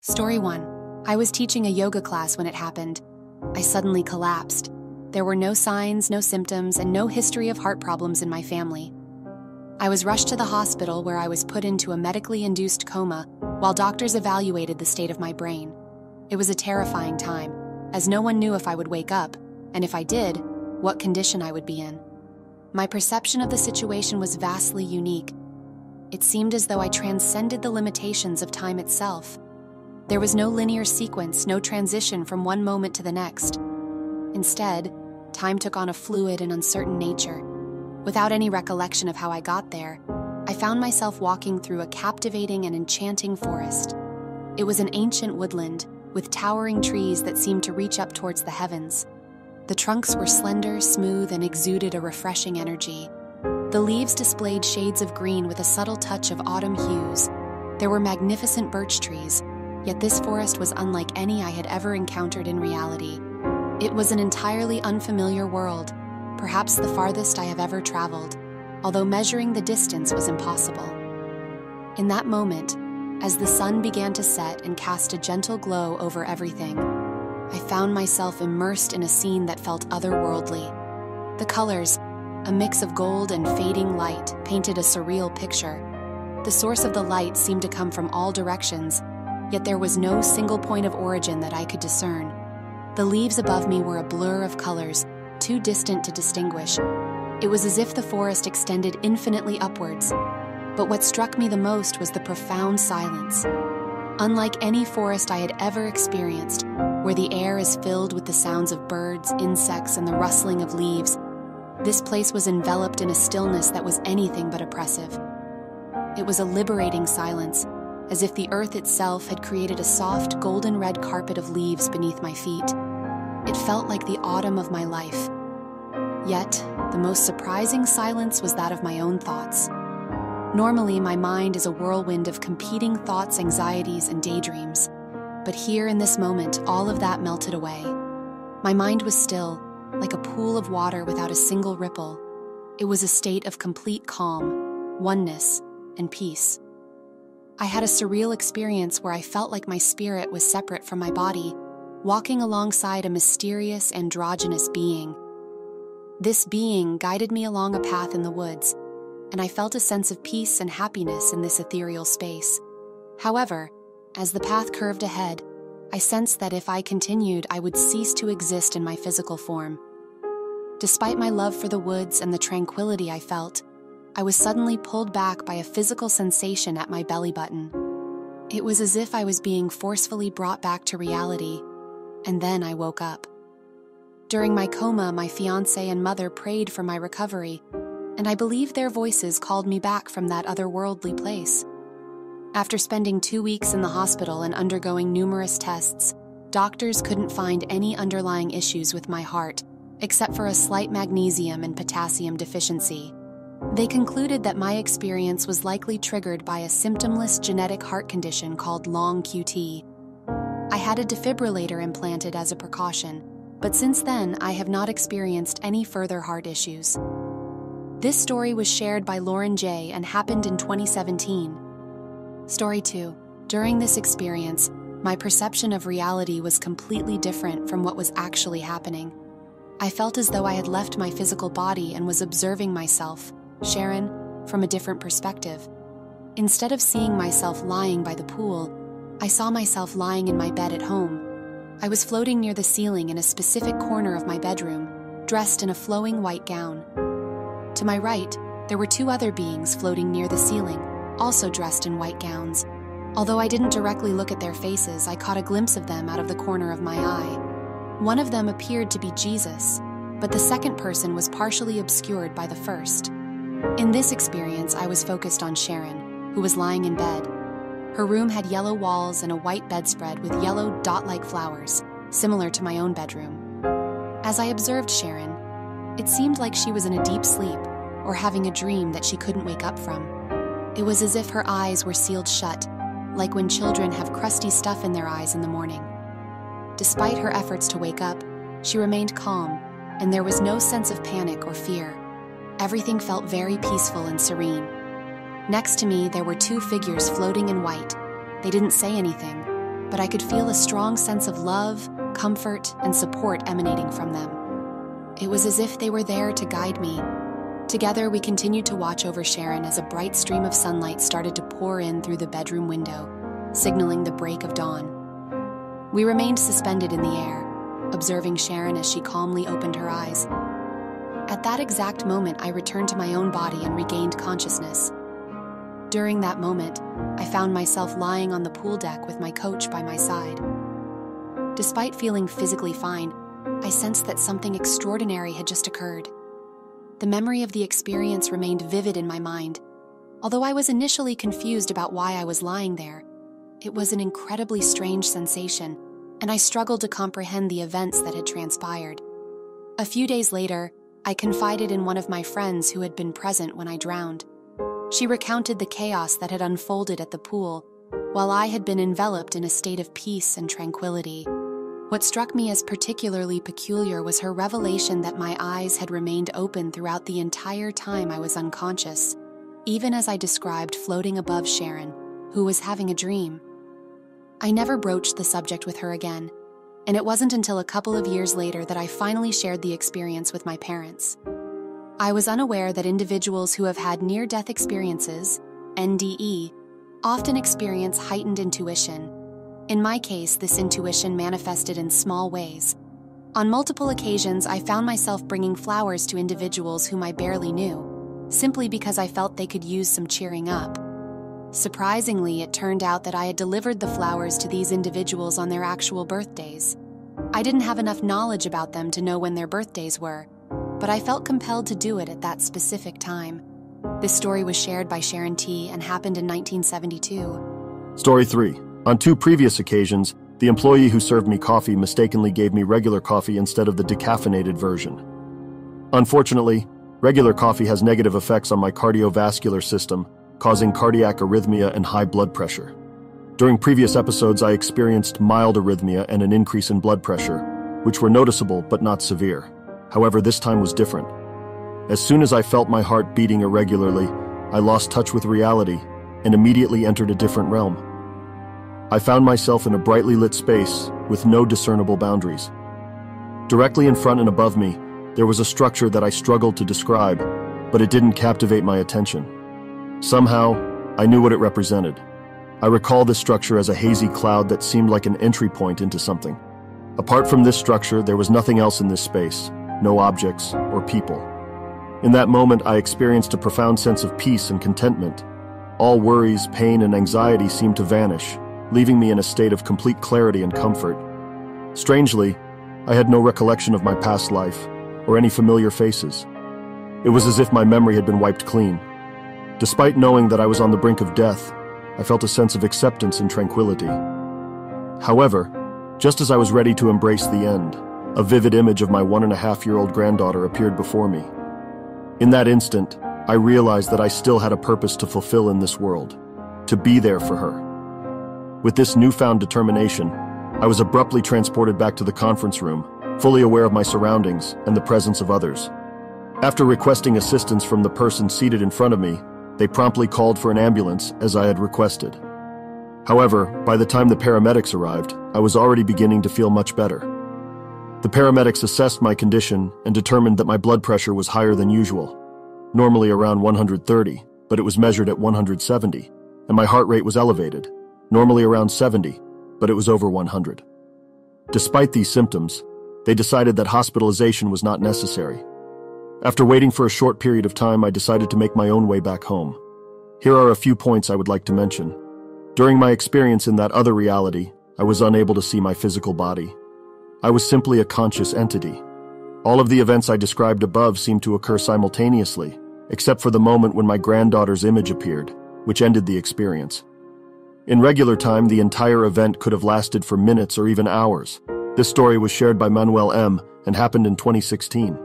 Story 1. I was teaching a yoga class when it happened. I suddenly collapsed. There were no signs, no symptoms, and no history of heart problems in my family. I was rushed to the hospital where I was put into a medically induced coma while doctors evaluated the state of my brain. It was a terrifying time, as no one knew if I would wake up, and if I did, what condition I would be in. My perception of the situation was vastly unique. It seemed as though I transcended the limitations of time itself. There was no linear sequence, no transition from one moment to the next. Instead, time took on a fluid and uncertain nature. Without any recollection of how I got there, I found myself walking through a captivating and enchanting forest. It was an ancient woodland, with towering trees that seemed to reach up towards the heavens. The trunks were slender, smooth, and exuded a refreshing energy. The leaves displayed shades of green with a subtle touch of autumn hues. There were magnificent birch trees, yet this forest was unlike any I had ever encountered in reality. It was an entirely unfamiliar world, perhaps the farthest I have ever traveled, although measuring the distance was impossible. In that moment, as the sun began to set and cast a gentle glow over everything, I found myself immersed in a scene that felt otherworldly. The colors, a mix of gold and fading light, painted a surreal picture. The source of the light seemed to come from all directions, yet there was no single point of origin that I could discern. The leaves above me were a blur of colors, too distant to distinguish. It was as if the forest extended infinitely upwards. But what struck me the most was the profound silence. Unlike any forest I had ever experienced, where the air is filled with the sounds of birds, insects, and the rustling of leaves, this place was enveloped in a stillness that was anything but oppressive. It was a liberating silence, as if the earth itself had created a soft, golden-red carpet of leaves beneath my feet. It felt like the autumn of my life. Yet, the most surprising silence was that of my own thoughts. Normally, my mind is a whirlwind of competing thoughts, anxieties, and daydreams. But here in this moment, all of that melted away. My mind was still, like a pool of water without a single ripple. It was a state of complete calm, oneness, and peace. I had a surreal experience where I felt like my spirit was separate from my body, walking alongside a mysterious, androgynous being. This being guided me along a path in the woods, and I felt a sense of peace and happiness in this ethereal space. However, as the path curved ahead, I sensed that if I continued, I would cease to exist in my physical form. Despite my love for the woods and the tranquility I felt, I was suddenly pulled back by a physical sensation at my belly button. It was as if I was being forcefully brought back to reality, and then I woke up. During my coma, my fiancé and mother prayed for my recovery, and I believe their voices called me back from that otherworldly place. After spending 2 weeks in the hospital and undergoing numerous tests, doctors couldn't find any underlying issues with my heart, except for a slight magnesium and potassium deficiency. They concluded that my experience was likely triggered by a symptomless genetic heart condition called long QT. I had a defibrillator implanted as a precaution, but since then I have not experienced any further heart issues. This story was shared by Lauren J. and happened in 2017. Story 2. During this experience, my perception of reality was completely different from what was actually happening. I felt as though I had left my physical body and was observing myself, Sharon, from a different perspective. Instead of seeing myself lying by the pool, I saw myself lying in my bed at home. I was floating near the ceiling in a specific corner of my bedroom, dressed in a flowing white gown. To my right, there were 2 other beings floating near the ceiling, also dressed in white gowns. Although I didn't directly look at their faces, I caught a glimpse of them out of the corner of my eye. One of them appeared to be Jesus, but the second person was partially obscured by the first. In this experience, I was focused on Sharon, who was lying in bed. Her room had yellow walls and a white bedspread with yellow dot-like flowers, similar to my own bedroom. As I observed Sharon, it seemed like she was in a deep sleep or having a dream that she couldn't wake up from. It was as if her eyes were sealed shut, like when children have crusty stuff in their eyes in the morning. Despite her efforts to wake up, she remained calm, and there was no sense of panic or fear. Everything felt very peaceful and serene. Next to me, there were 2 figures floating in white. They didn't say anything. but I could feel a strong sense of love, comfort, and support emanating from them. It was as if they were there to guide me. Together, we continued to watch over Sharon as a bright stream of sunlight started to pour in through the bedroom window, signaling the break of dawn. We remained suspended in the air, observing Sharon as she calmly opened her eyes. At that exact moment, I returned to my own body and regained consciousness. During that moment, I found myself lying on the pool deck with my coach by my side. Despite feeling physically fine, I sensed that something extraordinary had just occurred. The memory of the experience remained vivid in my mind. Although I was initially confused about why I was lying there, it was an incredibly strange sensation, and I struggled to comprehend the events that had transpired. A few days later, I confided in one of my friends who had been present when I drowned. She recounted the chaos that had unfolded at the pool, while I had been enveloped in a state of peace and tranquility. What struck me as particularly peculiar was her revelation that my eyes had remained open throughout the entire time I was unconscious, even as I described floating above Sharon, who was having a dream. I never broached the subject with her again, and it wasn't until a couple of years later that I finally shared the experience with my parents. I was unaware that individuals who have had near-death experiences, NDE, often experience heightened intuition. In my case, this intuition manifested in small ways. On multiple occasions, I found myself bringing flowers to individuals whom I barely knew, simply because I felt they could use some cheering up. Surprisingly, it turned out that I had delivered the flowers to these individuals on their actual birthdays. I didn't have enough knowledge about them to know when their birthdays were, but I felt compelled to do it at that specific time. This story was shared by Sharon T. and happened in 1972. Story 3. On 2 previous occasions, the employee who served me coffee mistakenly gave me regular coffee instead of the decaffeinated version. Unfortunately, regular coffee has negative effects on my cardiovascular system, causing cardiac arrhythmia and high blood pressure. During previous episodes, I experienced mild arrhythmia and an increase in blood pressure, which were noticeable but not severe. However, this time was different. As soon as I felt my heart beating irregularly, I lost touch with reality and immediately entered a different realm. I found myself in a brightly lit space with no discernible boundaries. Directly in front and above me, there was a structure that I struggled to describe, but it didn't captivate my attention. Somehow, I knew what it represented. I recall this structure as a hazy cloud that seemed like an entry point into something. Apart from this structure, there was nothing else in this space, no objects or people. In that moment, I experienced a profound sense of peace and contentment. All worries, pain, and anxiety seemed to vanish, leaving me in a state of complete clarity and comfort. Strangely, I had no recollection of my past life or any familiar faces. It was as if my memory had been wiped clean. Despite knowing that I was on the brink of death, I felt a sense of acceptance and tranquility. However, just as I was ready to embrace the end, a vivid image of my 1.5-year-old granddaughter appeared before me. In that instant, I realized that I still had a purpose to fulfill in this world, to be there for her. With this newfound determination, I was abruptly transported back to the conference room, fully aware of my surroundings and the presence of others. After requesting assistance from the person seated in front of me, they promptly called for an ambulance as I had requested. However, by the time the paramedics arrived, I was already beginning to feel much better. The paramedics assessed my condition and determined that my blood pressure was higher than usual, normally around 130, but it was measured at 170, and my heart rate was elevated, normally around 70, but it was over 100. Despite these symptoms, they decided that hospitalization was not necessary. After waiting for a short period of time, I decided to make my own way back home. Here are a few points I would like to mention. During my experience in that other reality, I was unable to see my physical body. I was simply a conscious entity. All of the events I described above seemed to occur simultaneously, except for the moment when my granddaughter's image appeared, which ended the experience. In regular time, the entire event could have lasted for minutes or even hours. This story was shared by Manuel M. and happened in 2016.